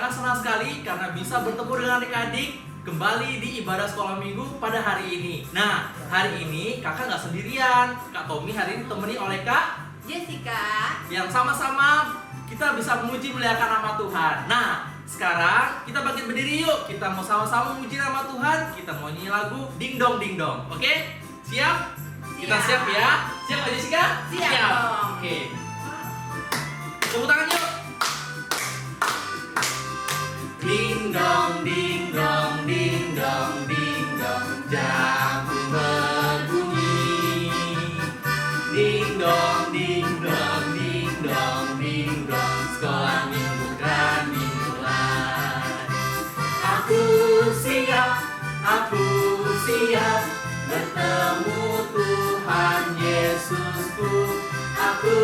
kakak senang sekali karena bisa bertemu dengan adik-adik kembali di ibadah sekolah minggu pada hari ini. Nah, hari ini kakak nggak sendirian. Kak Tommy hari ini ditemani oleh Kak Jessica, yang sama-sama kita bisa memuji muliakan nama Tuhan. Nah, sekarang kita bangkit berdiri yuk. Kita mau sama-sama memuji nama Tuhan. Kita mau nyanyi lagu Ding Dong Ding Dong. Oke? Siap? Kita siap ya? Siap Kak Jessica? Siap dong. Oke. Tepuk tangan yuk. Ding dong ding dong ding dong ding dong, jamu berbunyi. Ding dong ding dong ding dong ding dong, sekolah minggu kan dimulai. Aku siap bertemu Tuhan Yesusku. Aku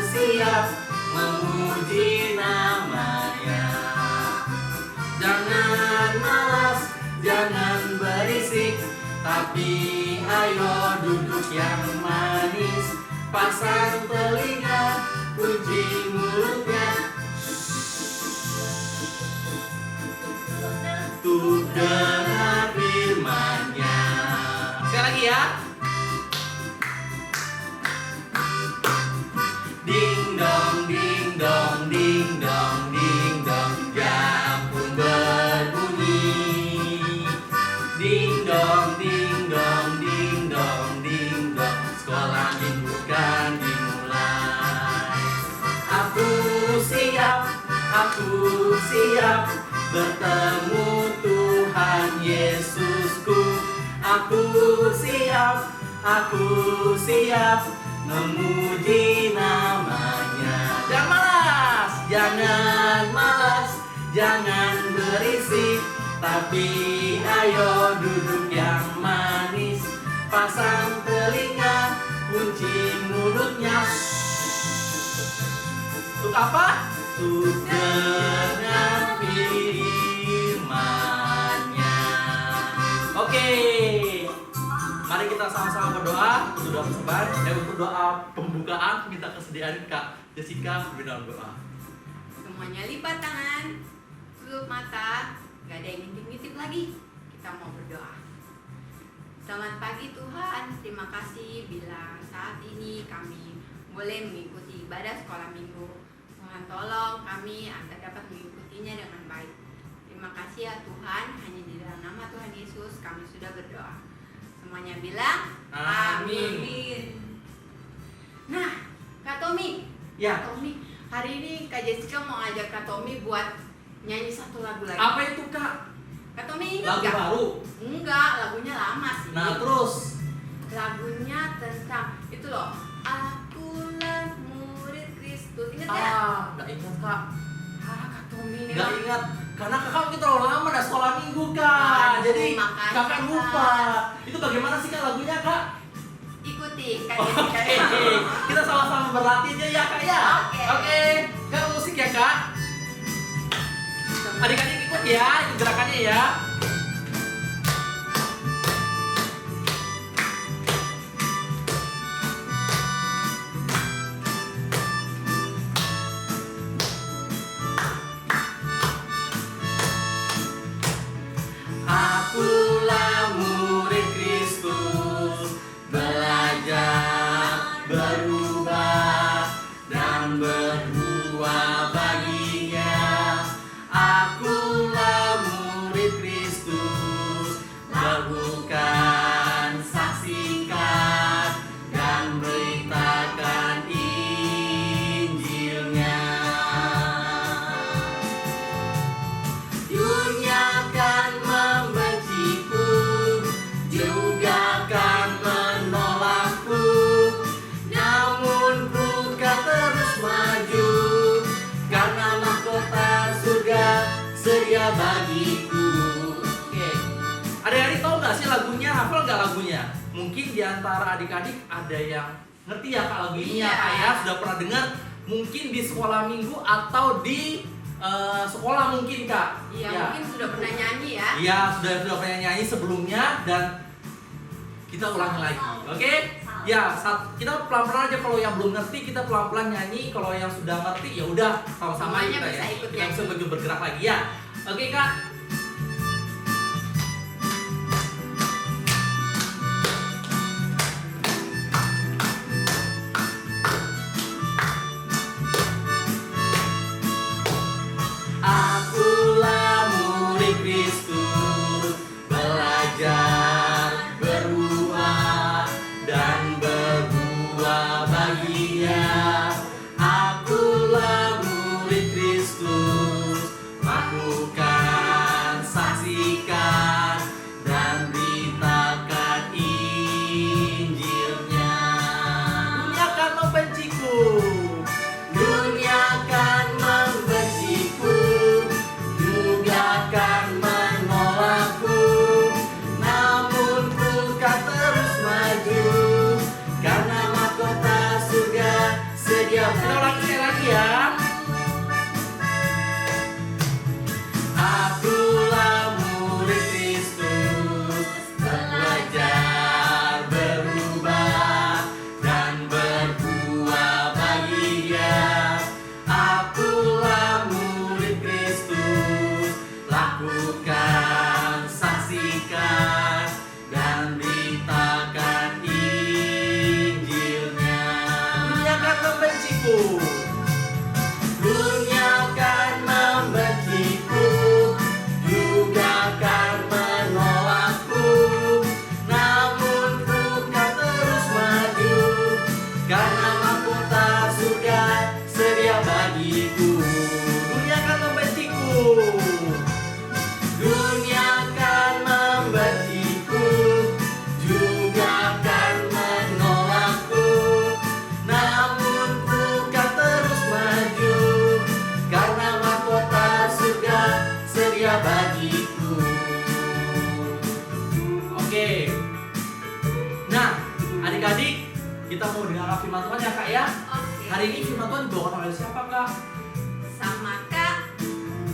siap memuji namanya. Jangan malas, jangan berisik, tapi ayo duduk yang manis. Pasang telinga, kunci mulutnya, tuh dengar firman-Nya. Sekali lagi ya. Ding dong ding dong ding dong ding dong, jam pun berbunyi. Ding dong ding dong ding dong ding dong, sekolah minggu kan dimulai. Aku siap bertemu Tuhan Yesusku. Aku siap memuji namanya. Jangan malas, jangan berisik, tapi ayo duduk yang manis. Pasang telinga, kunci mulutnya. Untuk apa? Untuk dengar firman-Nya. Oke. Mari kita sama-sama berdoa untuk doa persembahan. Untuk doa pembukaan minta kesediaan Kak Jessica dalam doa. semuanya lipat tangan, tutup mata, gak ada yang ngintip-ngintip lagi. Kita mau berdoa. Selamat pagi Tuhan, terima kasih bila saat ini kami boleh mengikuti ibadah sekolah minggu. Tuhan tolong kami agar dapat mengikutinya dengan baik. Terima kasih ya Tuhan, hanya di dalam nama Tuhan Yesus kami sudah berdoa. Semuanya bilang Amin. Nah, Kak Tommy, Ya. Kak Tommy, hari ini Kak Jessica mau ajak Kak Tommy buat nyanyi satu lagu lagi. Apa itu Kak? Kak Tommy ingat Lagu nggak? baru. Enggak, lagunya lama sih. Nah terus. Lagunya tentang itu loh. Akulah murid Kristus. Ingat ya? Nggak ingat Kak. Kak Tommy ini Nggak mah- ingat. Karena kakak mungkin terlalu lama dah sekolah minggu Kak. Aduh, Jadi makanya, kakak lupa. Kak. Itu bagaimana sih Kak lagunya Kak? ikuti Kak Oke, Jessica. kita sama-sama berlatih aja ya Kak ya. Oke. Kak musik ya Kak. Adik-adik ikut ya, ikut gerakannya ya. Akulah murid Kristus, belajar, berubah, dan berbuah baginya. Akulah murid Kristus, lakukan, saksikan, dan beritakan Injilnya. Dunia kan membenciku, juga kan menolakku, namun ku kan terus maju, karena mahkota surga sedia bagiku. Oke, adik-adik tahu nggak sih lagunya? Hafal nggak lagunya? Mungkin di antara adik-adik ada yang ngerti ya Kak lagu ini ya Kak ya, sudah pernah dengar mungkin di sekolah minggu atau di sekolah mungkin Kak. Iya, Ya. mungkin sudah pernah nyanyi ya. Iya, sudah pernah nyanyi sebelumnya dan kita ulangi lagi. Oke? Ya, kita pelan-pelan aja. Kalau yang belum ngerti kita pelan-pelan nyanyi. Kalau yang sudah ngerti ya udah sama-sama Semuanya kita bisa ya. ikut Kita bisa nyanyi. bergerak lagi ya. Oke Kak. Akulah murid Kristus, belajar berbuah dan berbuah baginya. Akulah murid Kristus, lakukan, saksikan dan beritakan Injilnya. Dunia akan membenciku, dunia akan membenciku, juga akan menolakku, namun ku kan terus maju, karena mahkota surga sedia. Kita ulangi sekali lagi ya. Akulah murid Kristus, belajar berubah dan berbuah bagi Dia. Akulah murid Kristus, lakukan, saksikan dan beritakan Injilnya. Dunia akan membenciku, dunia akan membenciku, juga akan menolakku, namun ku kan terus maju, karena mahkota surga sedia bagiku. Dunia akan membenciku, dunia akan membenciku, juga akan menolakku, namun ku kan terus maju, karena mahkota surga sedia bagiku. Oke. Nah, adik-adik, kita mau dengar firman Tuhan ya Kak ya. Oke. Hari ini firman Tuhan dibawakan oleh siapa Kak? Sama Kak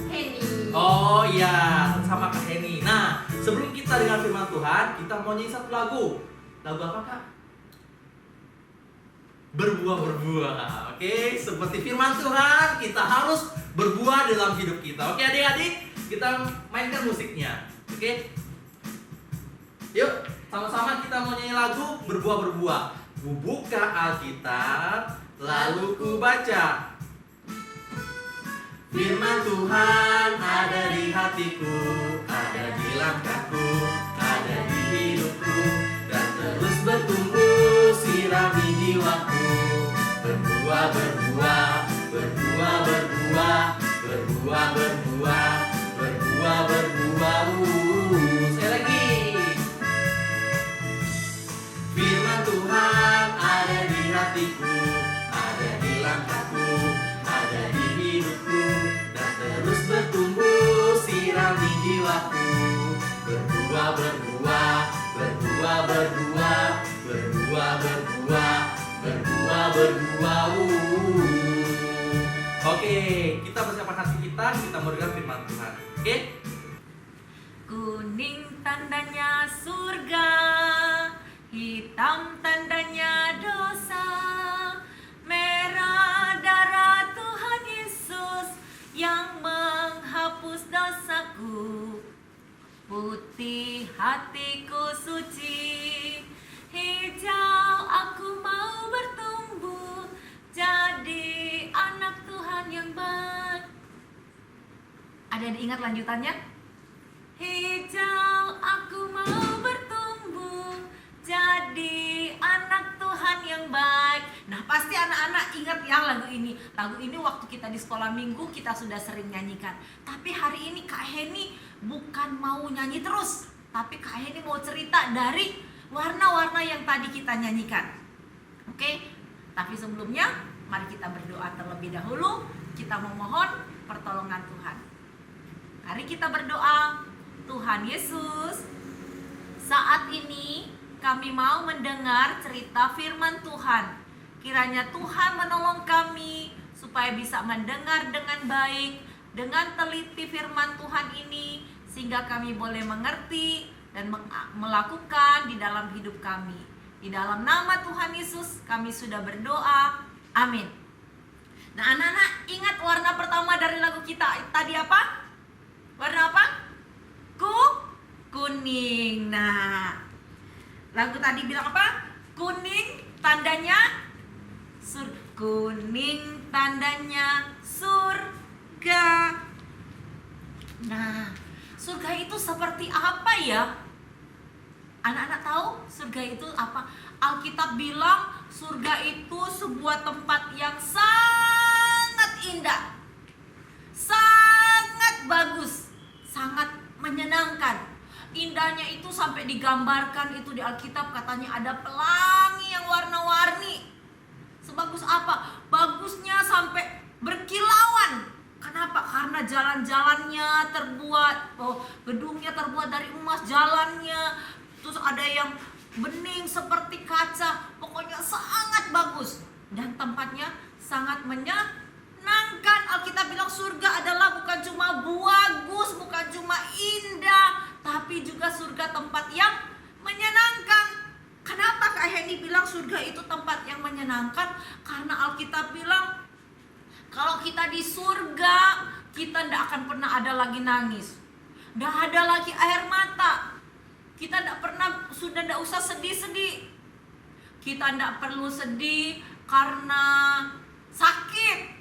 Heni. Oh iya, sama Kak Heni. Nah, sebelum kita dengar firman Tuhan, kita mau nyanyi satu lagu. Lagu apa Kak? Berbuah-berbuah. Oke, seperti firman Tuhan, kita harus berbuah dalam hidup kita. Oke adik-adik, kita mainkan musiknya. Oke. Yuk, sama-sama kita mau nyanyi lagu Berbuah-berbuah. Ku buka Alkitab, lalu ku baca. Firman Tuhan ada di hatiku, ada di langkahku, ada di hidupku, dan terus bertumbuh sirami jiwaku. Berbuah, berbuah, berbuah, berbuah, berbuah, berbuah, berbuah, berbuah. Sekali lagi. Firman Tuhan ada di hatiku, ada di langkahku, ada di hidupku, dan terus bertumbuh sirami jiwaku. Berbuah, berbuah, berbuah, berbuah, berbuah, berbuah, berbuah, berbuah. Oke, kita persiapkan hati kita mau dengar firman Tuhan. Oke? Kuning tandanya surga, hitam tandanya dosa, merah darah Tuhan Yesus yang menghapus dosaku. Putih hatiku suci, hijau aku mau bertumbuh, jadi anak Tuhan yang baik. Ada yang ingat lanjutannya? Hijau aku mau bertumbuh, jadi anak Tuhan yang baik. Nah pasti anak-anak ingat ya lagu ini. Lagu ini waktu kita di sekolah minggu kita sudah sering nyanyikan. Tapi hari ini Kak Heni bukan mau nyanyi terus, tapi Kak Heni mau cerita dari warna-warna yang tadi kita nyanyikan. Oke? Tapi sebelumnya mari kita berdoa terlebih dahulu. Kita memohon pertolongan Tuhan. Mari kita berdoa. Tuhan Yesus, saat ini kami mau mendengar cerita firman Tuhan. Kiranya Tuhan menolong kami supaya bisa mendengar dengan baik, dengan teliti firman Tuhan ini, sehingga kami boleh mengerti dan melakukan di dalam hidup kami. Di dalam nama Tuhan Yesus kami sudah berdoa. Amin. Nah anak-anak, ingat warna pertama dari lagu kita tadi apa? Warna apa? Kuning. Nah, lagu tadi bilang apa? Kuning tandanya kuning tandanya surga. Nah, surga itu seperti apa ya? Anak-anak tahu surga itu apa? Alkitab bilang surga itu sebuah tempat yang sangat indah, sangat bagus, sangat menyenangkan. Indahnya itu sampai digambarkan itu di Alkitab, katanya ada pelangi yang warna-warni. Sebagus apa? Bagusnya sampai berkilauan. Kenapa? Karena jalan-jalannya terbuat, gedungnya terbuat dari emas, jalannya, terus ada yang bening seperti kaca. Pokoknya sangat bagus dan tempatnya sangat menyenangkan. Alkitab bilang surga adalah bukan cuma bagus, bukan cuma indah, tapi juga surga tempat yang menyenangkan. Kenapa Kak Henny bilang surga itu tempat yang menyenangkan? Karena Alkitab bilang kalau kita di surga, kita tidak akan pernah ada lagi nangis, tidak ada lagi air mata. Kita sudah tidak usah sedih-sedih. Kita tidak perlu sedih karena sakit.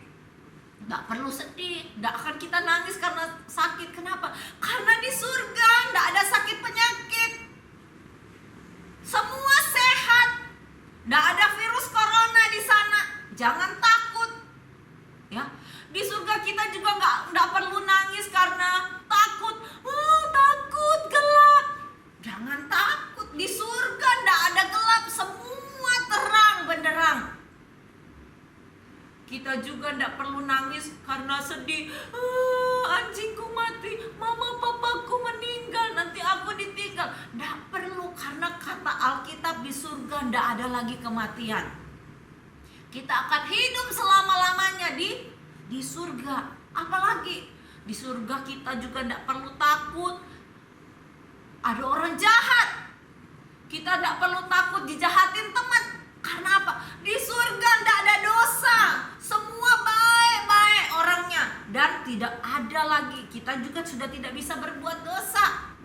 Tidak perlu sedih, tidak akan kita nangis karena sakit. Kenapa? Karena di surga tidak ada sakit penyakit. Semua sehat. Tidak ada virus corona di sana. Jangan takut. Ya, di surga kita juga nggak perlu nangis karena takut. Takut gelap. Jangan takut, di surga nggak ada gelap, semua terang benderang. Kita juga nggak perlu nangis karena sedih. Anjingku mati, mama papaku meninggal, nanti aku ditinggal. Nggak perlu, karena kata Alkitab di surga nggak ada lagi kematian. Kita akan hidup selama-lamanya di surga. Apalagi di surga kita juga nggak perlu takut ada orang jahat. Kita tidak perlu takut dijahatin teman. Karena apa? Di surga tidak ada dosa. Semua baik-baik orangnya. Dan tidak ada lagi, kita juga sudah tidak bisa berbuat dosa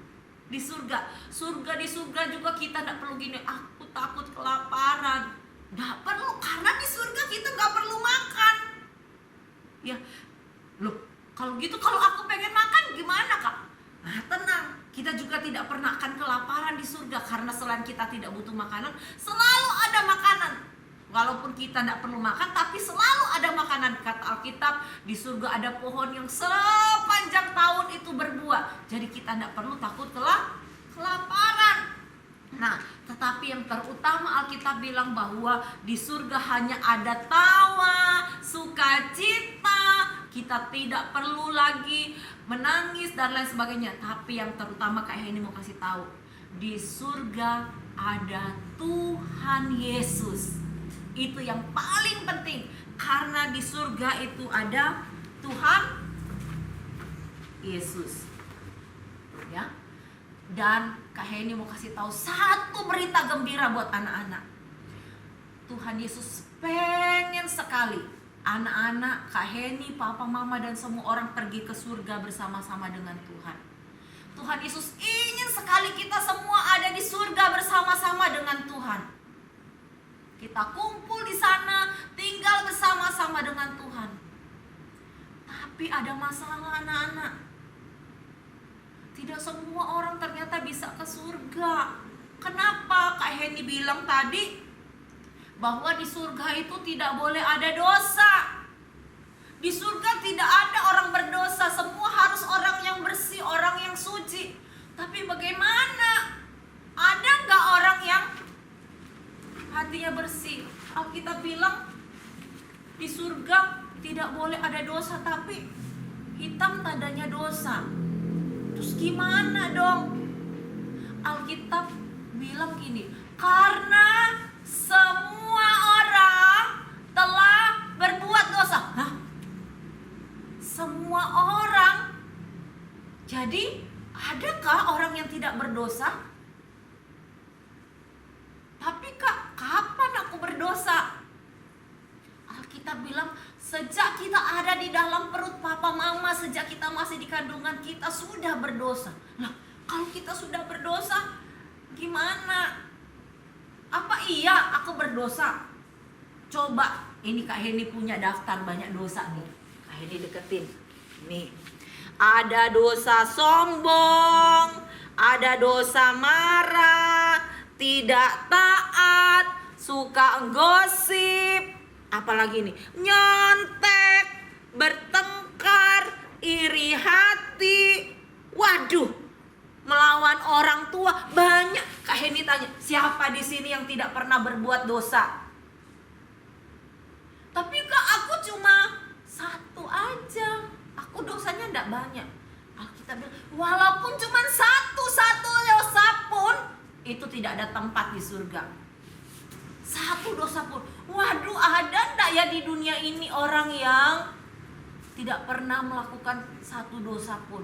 di surga. Di surga juga kita tidak perlu gini, aku takut kelaparan. Tidak perlu, karena di surga kita nggak perlu makan. Ya, loh, kalau gitu kalau aku pengen makan gimana Kak? Nah, tenang, kita juga tidak pernah akan kelaparan di surga. Karena selain kita tidak butuh makanan, selalu ada makanan. Walaupun kita tidak perlu makan, tapi selalu ada makanan. Kata Alkitab, di surga ada pohon yang sepanjang tahun itu berbuah. Jadi kita tidak perlu takut kelaparan. Nah, tetapi yang terutama Alkitab bilang bahwa di surga hanya ada tawa, sukacita. Kita tidak perlu lagi menangis dan lain sebagainya. Tapi yang terutama kayak ini mau kasih tahu, di surga ada Tuhan Yesus. Itu yang paling penting, karena di surga itu ada Tuhan Yesus. Ya. Dan Kak Henny mau kasih tahu satu berita gembira buat anak-anak. Tuhan Yesus pengen sekali anak-anak, Kak Henny, papa, mama, dan semua orang pergi ke surga bersama-sama dengan Tuhan. Tuhan Yesus ingin sekali kita semua ada di surga bersama-sama dengan Tuhan. Kita kumpul di sana, tinggal bersama-sama dengan Tuhan. Tapi ada masalah anak-anak. Tidak semua orang ternyata bisa ke surga. Kenapa? Kak Henny bilang tadi bahwa di surga itu tidak boleh ada dosa. Di surga tidak ada orang berdosa, semua harus orang yang bersih, orang yang suci. Tapi bagaimana? Ada nggak orang yang hatinya bersih? Alkitab bilang di surga tidak boleh ada dosa, tapi hitam tandanya dosa. Terus gimana dong? Alkitab bilang gini, karena semua orang telah berbuat dosa. Hah? Semua orang? Jadi adakah orang yang tidak berdosa? Tapi Kak, Alkitab bilang sejak kita ada di dalam perut papa mama, sejak kita masih di kandungan kita sudah berdosa. Nah, kalau kita sudah berdosa, gimana? Apa iya aku berdosa? Coba, ini Kak Heni punya daftar banyak dosa nih. Kak Heni deketin. Nih, ada dosa sombong, ada dosa marah, tidak taat, suka gosip, apalagi nih, nyontek, bertengkar, iri hati. Waduh, melawan orang tua banyak. Kak Heni tanya, siapa di sini yang tidak pernah berbuat dosa? Tapi Kak, aku cuma satu aja. Aku dosanya tidak banyak. Alkitab bilang, walaupun cuma satu dosa pun, itu tidak ada tempat di surga. Satu dosa pun. Waduh, ada enggak ya di dunia ini orang yang tidak pernah melakukan satu dosa pun?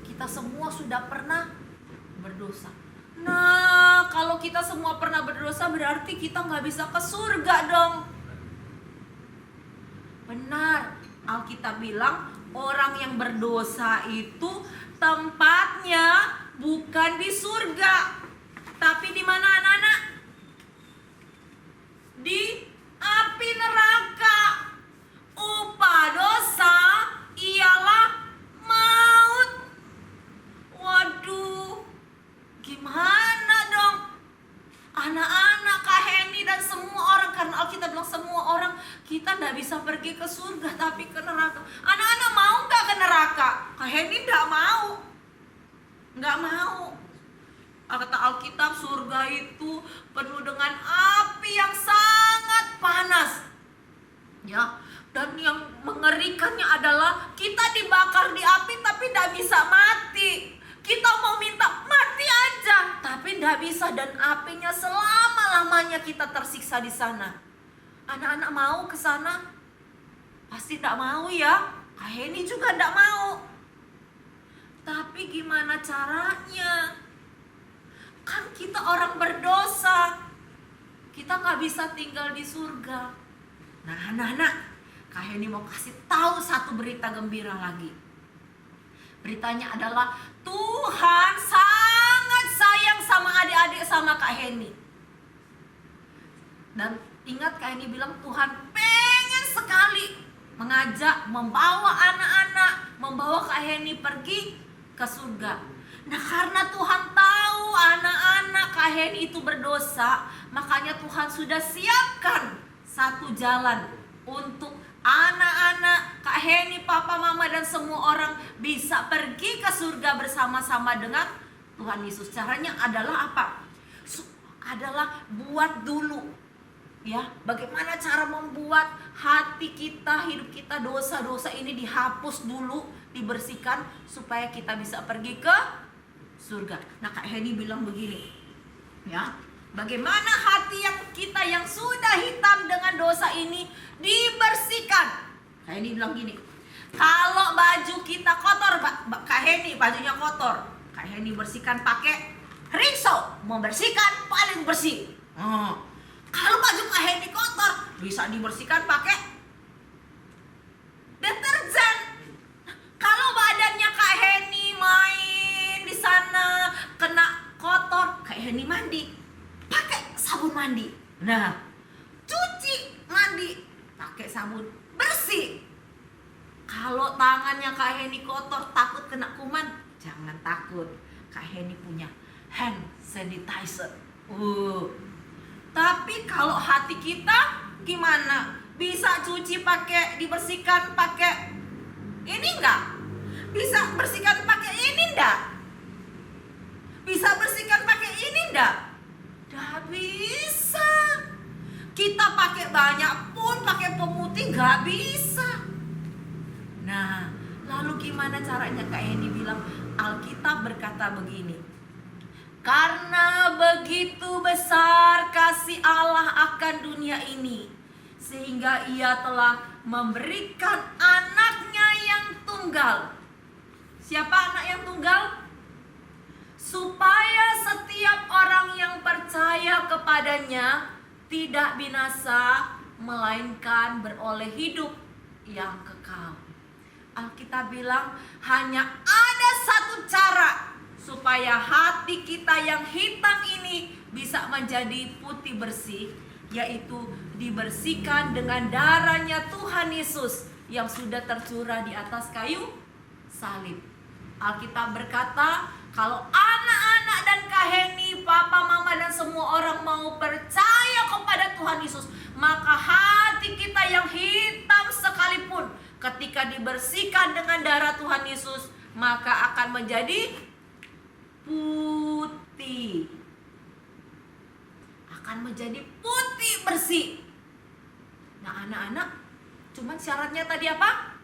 Kita semua sudah pernah berdosa. Nah, kalau kita semua pernah berdosa, berarti kita nggak bisa ke surga dong. Benar, Alkitab bilang orang yang berdosa itu tempatnya bukan di surga, tapi di mana anak-anak? Di api neraka. Upah dosa ialah maut. Waduh, gimana dong? Anak-anak, Kak Heni dan semua orang, karena Alkitab bilang semua orang, kita tidak bisa pergi ke surga tapi ke neraka. Anak-anak mau nggak ke neraka? Kak Heni tidak mau. Nggak mau. Kata Alkitab, surga itu penuh dengan api yang sangat panas. Ya, dan yang mengerikannya adalah kita dibakar di api tapi tidak bisa mati. Kita mau minta mati aja, tapi tidak bisa, dan apinya selama-lamanya kita tersiksa di sana. Anak-anak mau ke sana? Pasti tidak mau ya. Kak Heni juga tidak mau. Tapi gimana caranya? Kan kita orang berdosa. Kita nggak bisa tinggal di surga. Nah, anak-anak, Kak Heni mau kasih tahu satu berita gembira lagi. Beritanya adalah Tuhan sangat sayang sama adik-adik sama Kak Heni. Dan ingat, Kak Heni bilang Tuhan pengen sekali mengajak, membawa anak-anak, membawa Kak Heni pergi ke surga. Nah, karena Tuhan tahu anak-anak Kak Heni itu berdosa, makanya Tuhan sudah siapkan satu jalan untuk anak-anak Kak Heni, papa, mama, dan semua orang bisa pergi ke surga bersama-sama dengan Tuhan Yesus. Caranya adalah apa? Adalah buat dulu, ya. Bagaimana cara membuat hati kita, hidup kita, dosa-dosa ini dihapus dulu, dibersihkan supaya kita bisa pergi ke surga. Nah, Kak Heni bilang begini, ya. Bagaimana hati yang kita yang sudah hitam dengan dosa ini dibersihkan? Kak Heni bilang gini, kalau baju kita kotor, Kak Heni bajunya kotor, Kak Heni bersihkan pakai rinso, membersihkan paling bersih. Kalau baju Kak Heni kotor, bisa dibersihkan pakai deterjen. Kalau badannya Kak Heni main di sana kena kotor, Kak Heni mandi pakai sabun mandi. Nah, cuci mandi pakai sabun bersih. Kalau tangannya Kak Heni kotor, takut kena kuman, jangan takut. Kak Heni punya hand sanitizer. Tapi kalau hati kita gimana? Bisa cuci pakai, dibersihkan pakai ini enggak? Bisa bersihkan pakai ini enggak? Bisa bersihkan pakai ini enggak? Gak bisa. Kita pakai banyak pun, pakai pemutih gak bisa. Nah, lalu gimana caranya? Kak Heni bilang, Alkitab berkata begini, karena begitu besar kasih Allah akan dunia ini, sehingga Ia telah memberikan anaknya yang tunggal. Siapa anak yang tunggal? Supaya setiap orang yang percaya kepadanya tidak binasa, melainkan beroleh hidup yang kekal. Alkitab bilang hanya ada satu cara supaya hati kita yang hitam ini bisa menjadi putih bersih, yaitu dibersihkan dengan darahnya Tuhan Yesus yang sudah tercurah di atas kayu salib. Alkitab berkata, kalau anak-anak dan Kak Heni, papa, mama, dan semua orang mau percaya kepada Tuhan Yesus, maka hati kita yang hitam sekalipun ketika dibersihkan dengan darah Tuhan Yesus, maka akan menjadi putih. Akan menjadi putih bersih. Nah, anak-anak, cuman syaratnya tadi apa?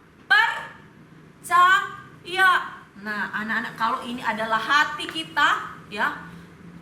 Percaya. Nah, anak-anak, kalau ini adalah hati kita, ya,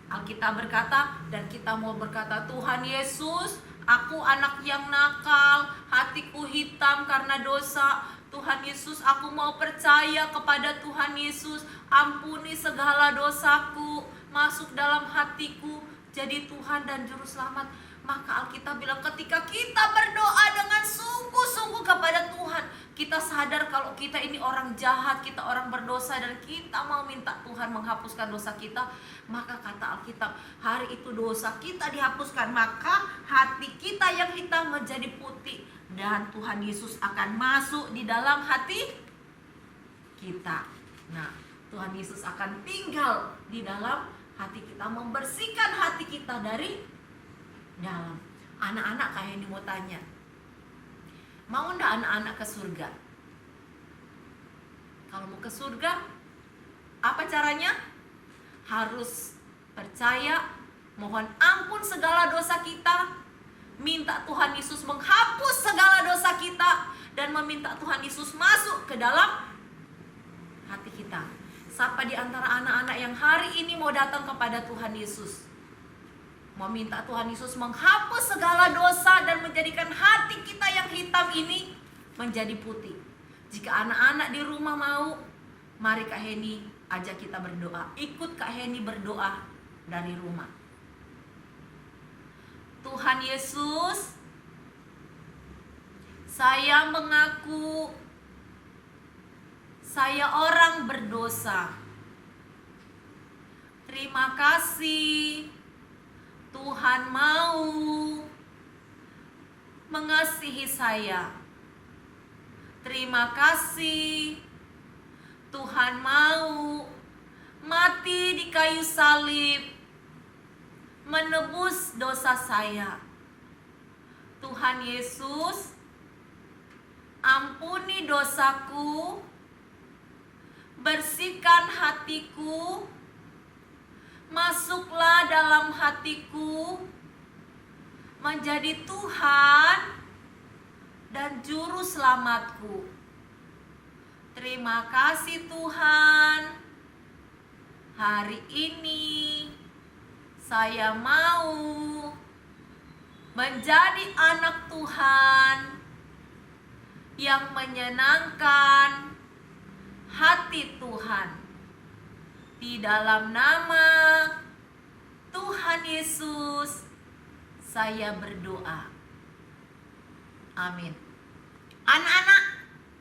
Alkitab berkata, dan kita mau berkata, Tuhan Yesus, aku anak yang nakal, hatiku hitam karena dosa. Tuhan Yesus, aku mau percaya kepada Tuhan Yesus. Ampuni segala dosaku, masuk dalam hatiku, jadi Tuhan dan Juru Selamat. Maka Alkitab bilang, ketika kita berdoa dengan sungguh-sungguh kepada Tuhan, kita sadar kalau kita ini orang jahat, kita orang berdosa, dan kita mau minta Tuhan menghapuskan dosa kita, maka kata Alkitab, hari itu dosa kita dihapuskan, maka hati kita yang hitam menjadi putih, dan Tuhan Yesus akan masuk di dalam hati kita. Nah, Tuhan Yesus akan tinggal di dalam hati kita, membersihkan hati kita dari dalam. Anak-anak, kayak ini mau tanya, mau enggak anak-anak ke surga? Kalau mau ke surga, apa caranya? Harus percaya, mohon ampun segala dosa kita, minta Tuhan Yesus menghapus segala dosa kita, dan meminta Tuhan Yesus masuk ke dalam hati kita. Siapa di antara anak-anak yang hari ini mau datang kepada Tuhan Yesus, mau minta Tuhan Yesus menghapus segala dosa dan menjadikan hati kita yang hitam ini menjadi putih? Jika anak-anak di rumah mau, mari Kak Heni ajak kita berdoa. Ikut Kak Heni berdoa dari rumah. Tuhan Yesus, saya mengaku saya orang berdosa. Terima kasih Tuhan mau mengasihi saya. Terima kasih Tuhan mau mati di kayu salib menebus dosa saya. Tuhan Yesus, ampuni dosaku, bersihkan hatiku, masuklah dalam hatiku, menjadi Tuhan dan Juru Selamatku. Terima kasih Tuhan, hari ini saya mau menjadi anak Tuhan yang menyenangkan hati Tuhan. Di dalam nama Tuhan Yesus saya berdoa. Amin. Anak-anak,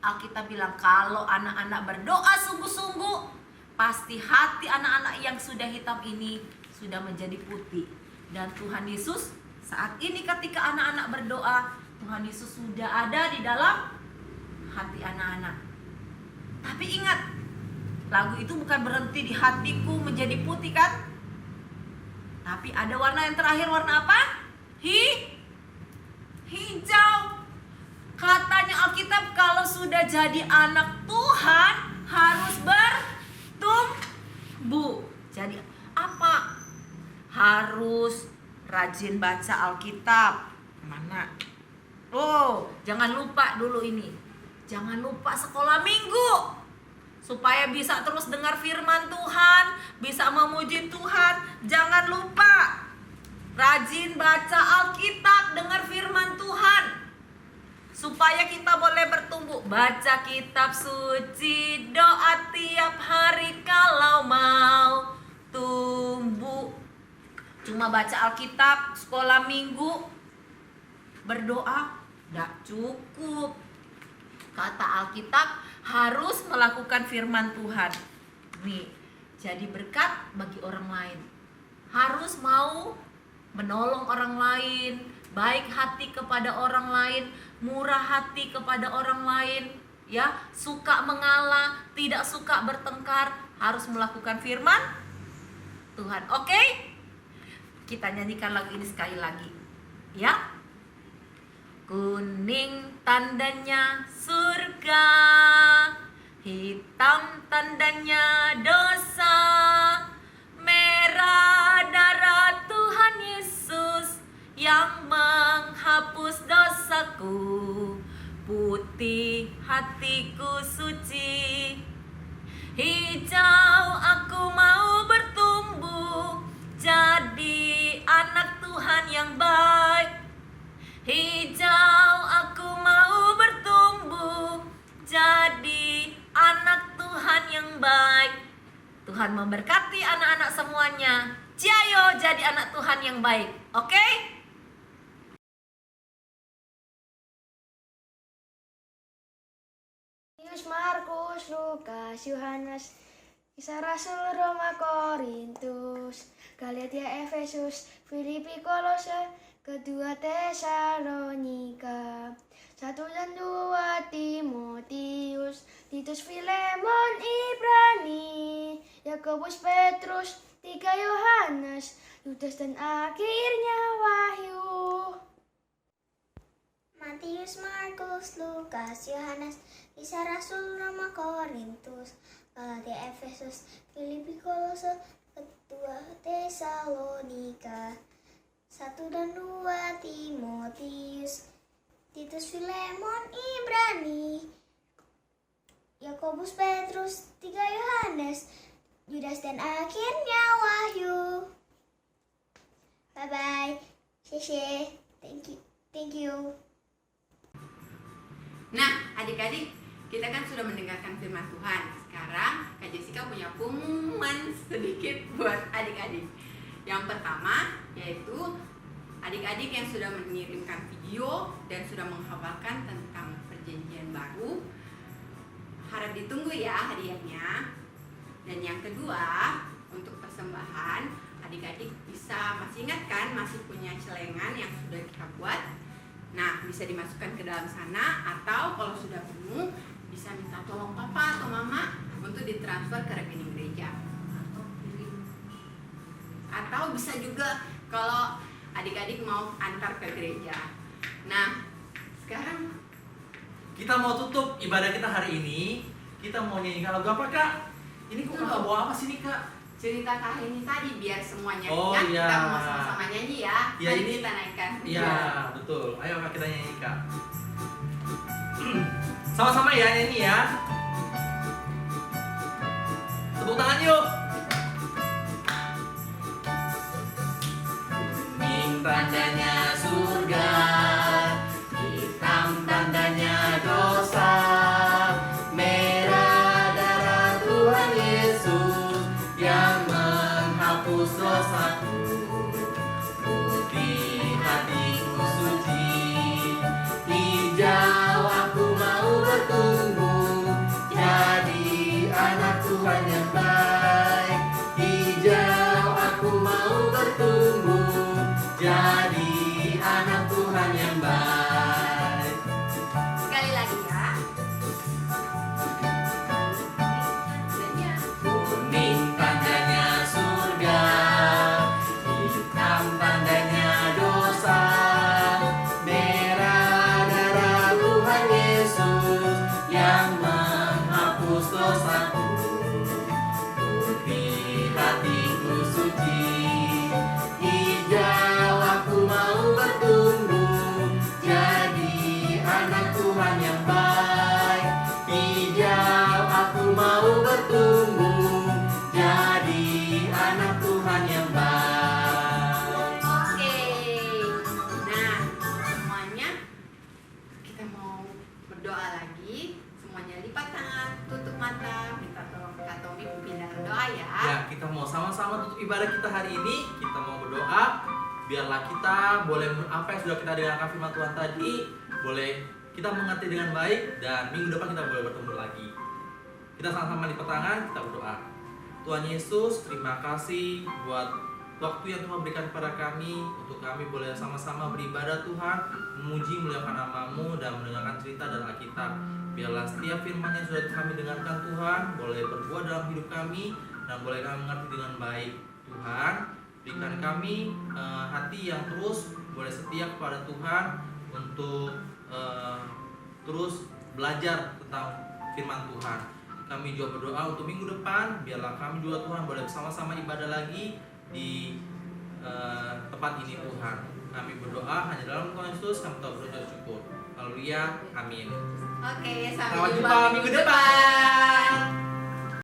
Alkitab bilang kalau anak-anak berdoa sungguh-sungguh, pasti hati anak-anak yang sudah hitam ini sudah menjadi putih. Dan Tuhan Yesus saat ini ketika anak-anak berdoa, Tuhan Yesus sudah ada di dalam hati anak-anak. Tapi ingat, lagu itu bukan berhenti di hatiku menjadi putih kan? Tapi ada warna yang terakhir, warna apa? Hijau. Katanya Alkitab kalau sudah jadi anak Tuhan harus bertumbuh. Jadi apa? Harus rajin baca Alkitab. Mana? Oh, jangan lupa dulu ini. Jangan lupa sekolah minggu, supaya bisa terus dengar firman Tuhan, bisa memuji Tuhan. Jangan lupa rajin baca Alkitab, dengar firman Tuhan, supaya kita boleh bertumbuh. Baca kitab suci, doa tiap hari kalau mau tumbuh. Cuma baca Alkitab, sekolah minggu, berdoa tidak cukup. Kata Alkitab harus melakukan firman Tuhan. Nih, jadi berkat bagi orang lain. Harus mau menolong orang lain, baik hati kepada orang lain, murah hati kepada orang lain, ya, suka mengalah, tidak suka bertengkar, harus melakukan firman Tuhan. Oke? Kita nyanyikan lagu ini sekali lagi. Ya. Kuning tandanya surga, hitam tandanya dosa, merah darah Tuhan Yesus yang menghapus dosaku, putih hatiku suci, hijau aku mau bertumbuh jadi anak Tuhan yang baik. Hijau aku mau bertumbuh jadi anak Tuhan yang baik. Tuhan memberkati anak-anak semuanya. Ciao jadi anak Tuhan yang baik. Oke? Matius, Markus, Lukas, Yohanes, Kisah Rasul, Roma, Korintus, Galatia, Efesus, Filipi, Kolose, Kedua Tesalonika, 1 dan 2 Timotius, Titus, Filemon, Ibrani, Yakobus, Petrus, 3 Yohanes, Yudas dan akhirnya Wahyu. Matius, Markus, Lukas, Yohanes, Kisah Rasul, Roma, Korintus, Galatia, Efesus, Filipi, Kolose, Kedua Tesalonika, 1 dan 2 Timotius, Titus, Filemon, Ibrani, Yakobus, Petrus, 3 Yohanes, Yudas dan akhirnya Wahyu. Bye bye. Sheshe. Thank you. Nah, adik-adik, kita kan sudah mendengarkan firman Tuhan. Sekarang Kak Jessica punya pengumuman sedikit buat adik-adik. Yang pertama yaitu adik-adik yang sudah mengirimkan video dan sudah menghafalkan tentang perjanjian baru, harap ditunggu ya hadiahnya. Dan yang kedua, untuk persembahan, adik-adik masih ingat kan, masih punya celengan yang sudah kita buat. Nah, bisa dimasukkan ke dalam sana, atau kalau sudah penuh bisa minta tolong papa atau mama untuk ditransfer ke rekening gereja. Atau bisa juga kalau adik-adik mau antar ke gereja. Nah, sekarang Kita mau tutup ibadah kita hari ini. Kita mau nyanyikan lagu apa, Kak? Ini kok kakak bawa apa sih nih, Kak? cerita Kak ini tadi biar semuanya Oh, ingat, iya. kita mau sama-sama nyanyi ya. Ya, Mari ini- kita naikkan. Iya, betul. Ayo Kak, kita nyanyi, Kak. Sama-sama ya nyanyi ya. Tepuk tangan yuk. Kuning tandanya surga, hitam tandanya dosa, merah darah Tuhan Yesus yang menghapus dosaku, putih hatiku suci, hijau aku mau bertumbuh jadi anak Tuhan yang baik. Hijau aku mau bertumbuh jadi anak Tuhan yang baik. Sekali lagi ya. Kuning tandanya surga, hitam tandanya dosa, merah darah Tuhan Yesus yang menghapus dosaku, putih hatiku suci, hijau aku mau bertumbuh jadi anak Tuhan yang baik. Hijau aku mau bertumbuh jadi anak Tuhan yang baik. Oke. Nah, semuanya kita mau berdoa lagi. Semuanya lipat tangan, tutup mata, minta tolong Kak Tommy pimpin dalam doa ya. Ya, kita mau sama-sama tutup ibadah kita hari ini. Kita mau berdoa. biarlah kita boleh apa yang sudah kita dengarkan firman Tuhan tadi boleh kita mengerti dengan baik, dan minggu depan kita boleh bertemu lagi. Kita sama-sama lipat tangan, kita berdoa. Tuhan Yesus, terima kasih buat waktu yang Tuhan berikan kepada kami, untuk kami boleh sama-sama beribadah Tuhan, memuji memuliakan nama-Mu dan mendengarkan cerita dan Alkitab. Biarlah setiap firman yang sudah kami dengarkan Tuhan boleh berbuah dalam hidup kami dan boleh kami mengerti dengan baik. Tuhan, berikan kami hati yang terus boleh setia kepada Tuhan untuk terus belajar tentang firman Tuhan. Kami juga berdoa untuk minggu depan, biarlah kami juga Tuhan boleh bersama-sama ibadah lagi di tempat ini Tuhan. Kami berdoa hanya dalam Tuhan Yesus, kami tahu berdoa syukur. Haleluya, amin. Oke, Sampai sampai jumpa jumpa minggu depan.